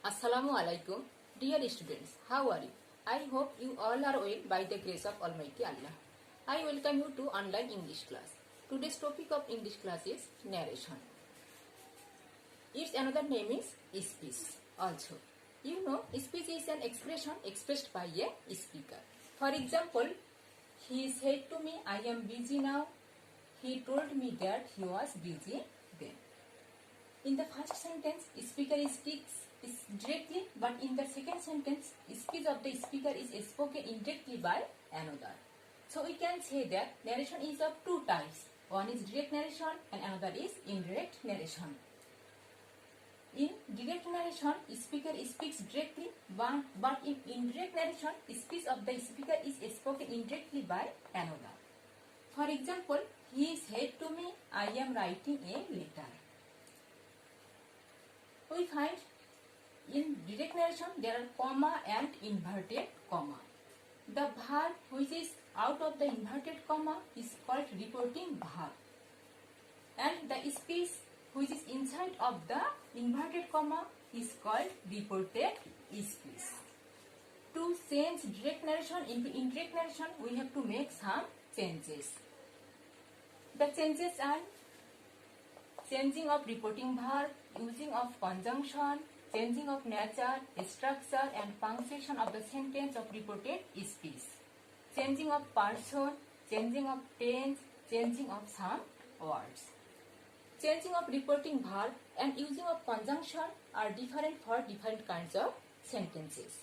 Assalamu alaikum, dear students. How are you? I hope you all are well by the grace of Almighty Allah. I welcome you to online English class. Today's topic of English class is narration. Its another name is speech. Also, you know, speech is an expression expressed by a speaker. For example, he said to me, "I am busy now." He told me that he was busy then. In the first sentence, speaker speaks directly, but in the second sentence, speech of the speaker is spoken indirectly by another. So we can say that narration is of two types. One is direct narration and another is indirect narration. In direct narration, speaker speaks directly, but in indirect narration, speech of the speaker is spoken indirectly by another. For example, he said to me, "I am writing a letter." We find in direct narration there are comma and inverted comma. The verb which is out of the inverted comma is called reporting verb, and the speech which is inside of the inverted comma is called reported speech. To change direct narration into indirect narration, we have to make some changes. The changes are changing of reporting verb, using of conjunction, changing of nature, structure and punctuation of the sentence of reported speech, changing of person, changing of tense, changing of some words. Changing of reporting verb and using of conjunction are different for different kinds of sentences,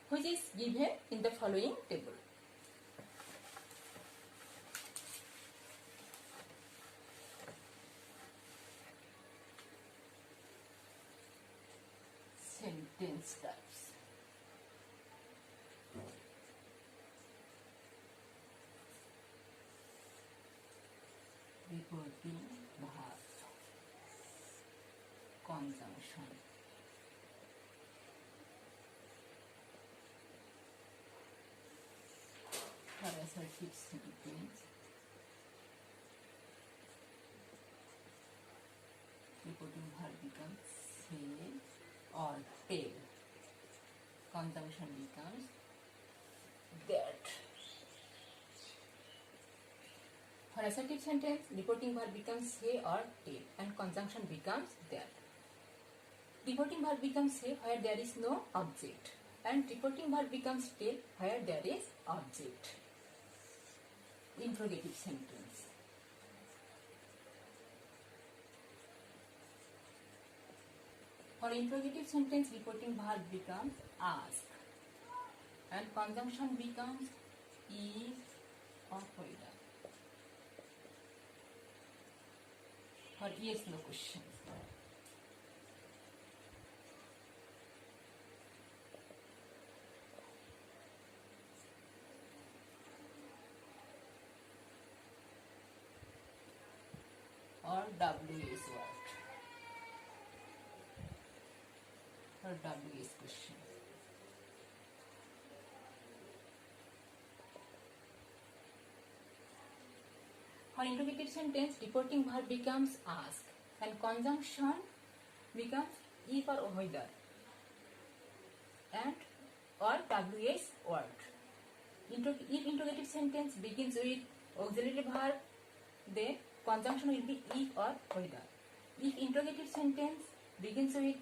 which is given in the following table. Sentence types. Reporting verb, conjunction, for assertive sentence, reporting verb becomes say or tell. Conjunction becomes that. For assertive sentence, reporting verb becomes say or tell and conjunction becomes that. Reporting verb becomes say where there is no object, and reporting verb becomes tell where there is object. Interrogative sentence. For interrogative sentence, reporting verb becomes ask and conjunction becomes if or whether. For yes no questions. Or WS word. For WS question. For interrogative sentence, reporting verb becomes ask and conjunction becomes if or whether and or WS word. If interrogative sentence begins with auxiliary verb, then conjunction will be if or whether. If interrogative sentence begins with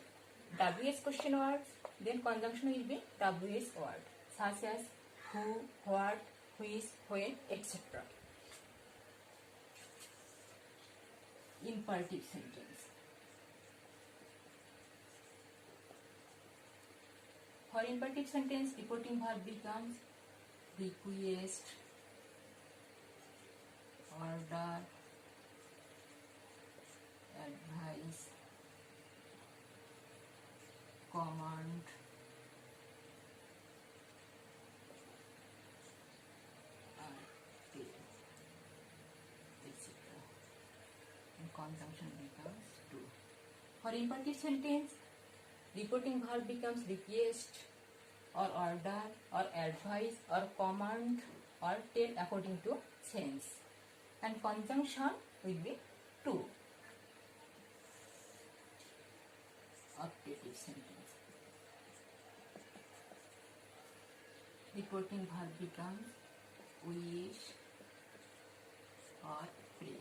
WS question words, then conjunction will be WS word, such as who, what, which, when, etc. Imperative sentence. For imperative sentence, reporting verb becomes request, order, advice, command, etc. And conjunction becomes to. For imperative sentence, reporting verb becomes request or order or advice or command or tell according to sense, and conjunction will be to. Optative sentence. Reporting verb becomes wish or pray.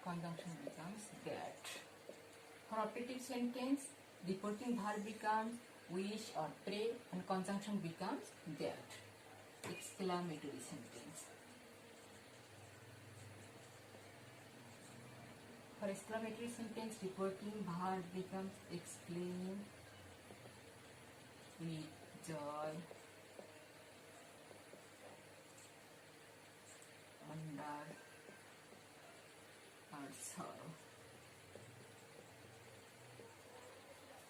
Conjunction becomes that. For operative sentence, reporting verb becomes wish or pray and conjunction becomes that. Exclamatory sentence. For exclamatory sentence, reporting verb becomes exclaim with joy, wonder, or sorrow.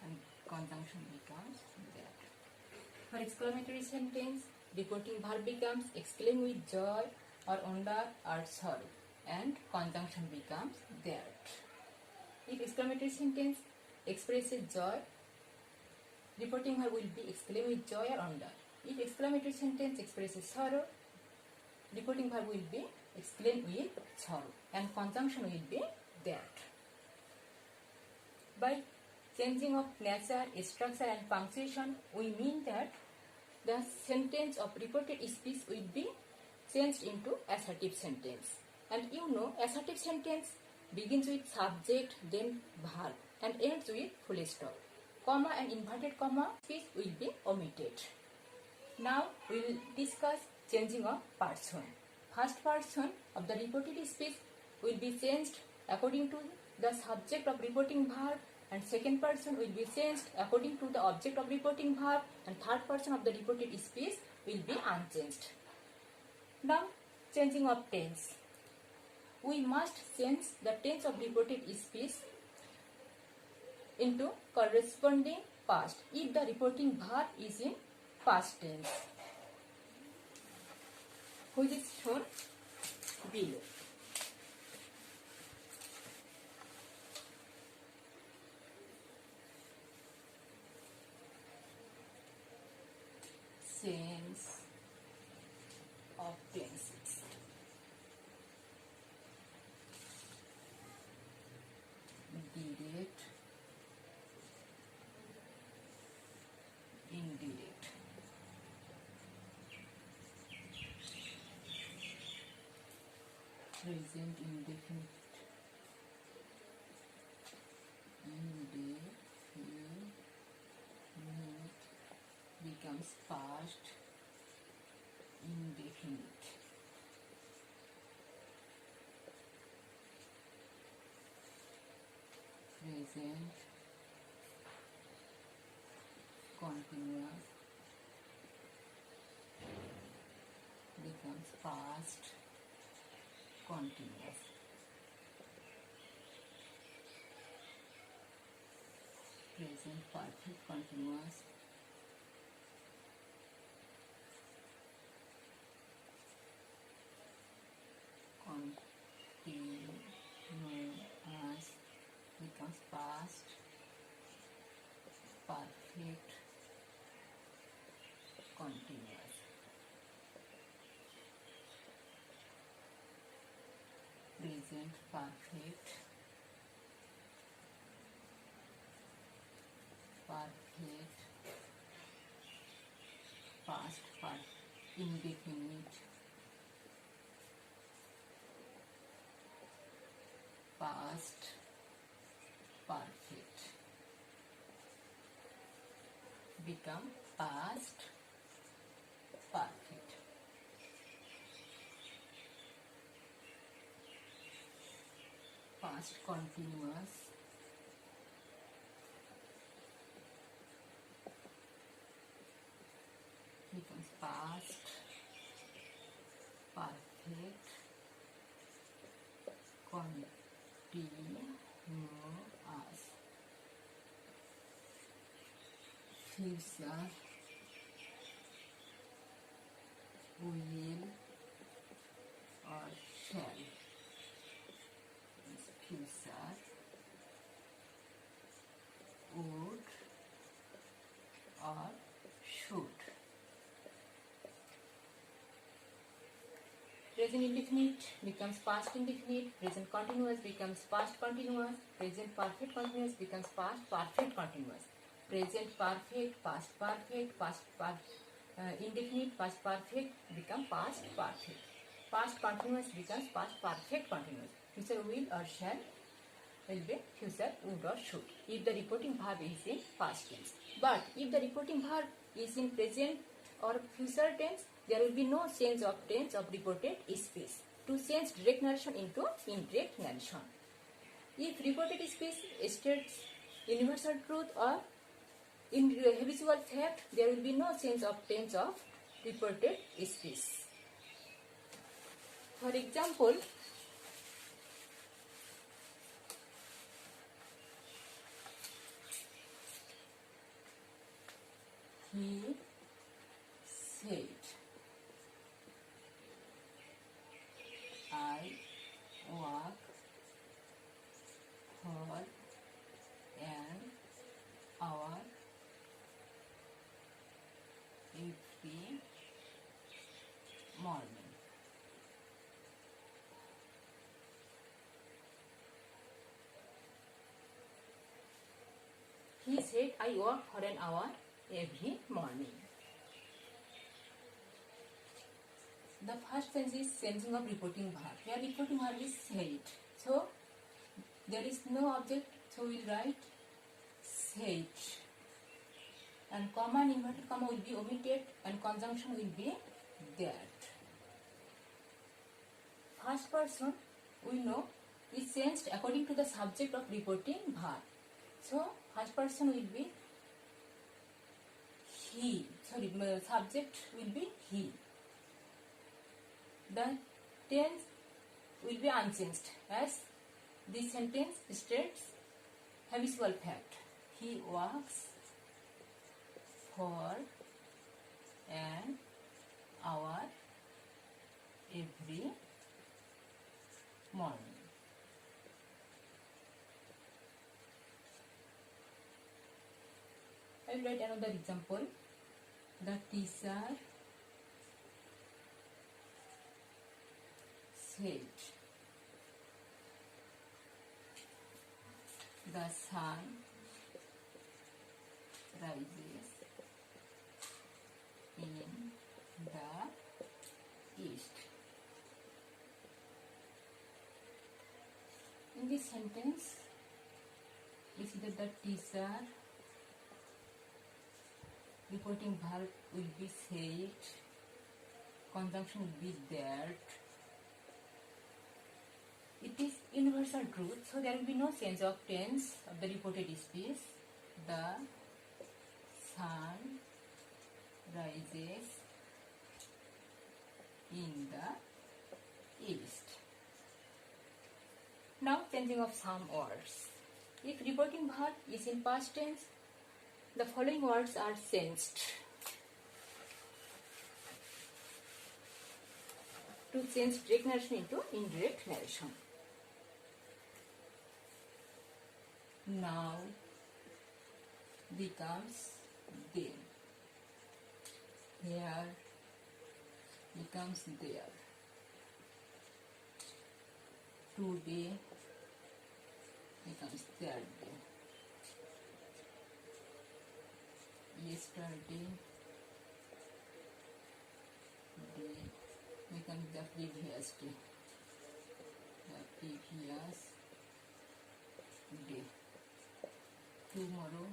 And conjunction becomes that. For exclamatory sentence, reporting verb becomes exclaim with joy or wonder or sorrow. And conjunction becomes that. If exclamatory sentence expresses joy, reporting verb will be exclaim with joy or wonder. If exclamatory sentence expresses sorrow, reporting verb will be exclaim with sorrow and conjunction will be that. By changing of nature, structure and punctuation, we mean that the sentence of reported speech will be changed into assertive sentence. And you know, assertive sentence begins with subject, then verb and ends with full stop. Comma and inverted comma speech will be omitted. Now we will discuss changing of person. First person of the reported speech will be changed according to the subject of reporting verb, and second person will be changed according to the object of reporting verb, and third person of the reported speech will be unchanged. Now changing of tense. We must change the tense of reported speech into corresponding past if the reporting verb is in past tense, which is shown below. Sense of tenses. Direct, indirect. Present indefinite. Indefinite becomes past indefinite. Present continuous becomes past continuous. Present perfect continuous continuous becomes past perfect continuous. Present perfect past indefinite past perfect become past perfect. Past continuous becomes past perfect continuous. Future will or shall. Future would or should. Present indefinite becomes past indefinite. Present continuous becomes past continuous. Present perfect continuous becomes past perfect continuous. present perfect, past perfect, indefinite, past perfect become past perfect. Past continuous becomes past perfect continuous. Future will or shall will be future would or should if the reporting verb is in past tense. But if the reporting verb is in present or future tense, there will be no change of tense of reported speech to change direct narration into indirect narration. If reported speech states universal truth or in habitual fact, there will be no change of tense of reported speech. For example, he said, I walk for an hour every morning. He said, I walk for an hour every morning. The first tense is changing of reporting verb. Here reporting verb is said. So there is no object, so we will write said. And comma and inverted comma will be omitted and conjunction will be that. First person we know is changed according to the subject of reporting verb. So first person will be he. Sorry, subject will be he. The tense will be unchanged as this sentence states habitual fact. He walks for an hour every morning. I will write another example. The teacher said, the sun rises in the east. In this sentence, we see that the teacher reporting verb will be said, conjunction will be that. It is universal truth, so there will be no change of tense of the reported speech. The sun rises in the east. Now changing of some words. If reporting verb is in past tense, the following words are changed. To change direct narration into indirect narration. Now becomes then. Here becomes there. Today becomes Thursday. Yesterday day becomes the previous day. The previous day. Tomorrow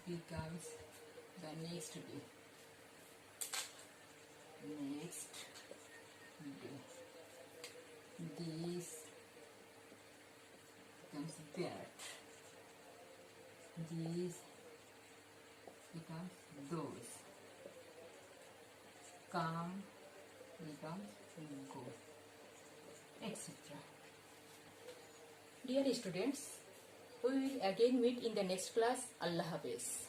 becomes the next day. Next day. This becomes that. These becomes those. Come becomes go, etc. Dear students, we will again meet in the next class. Allah Hafiz.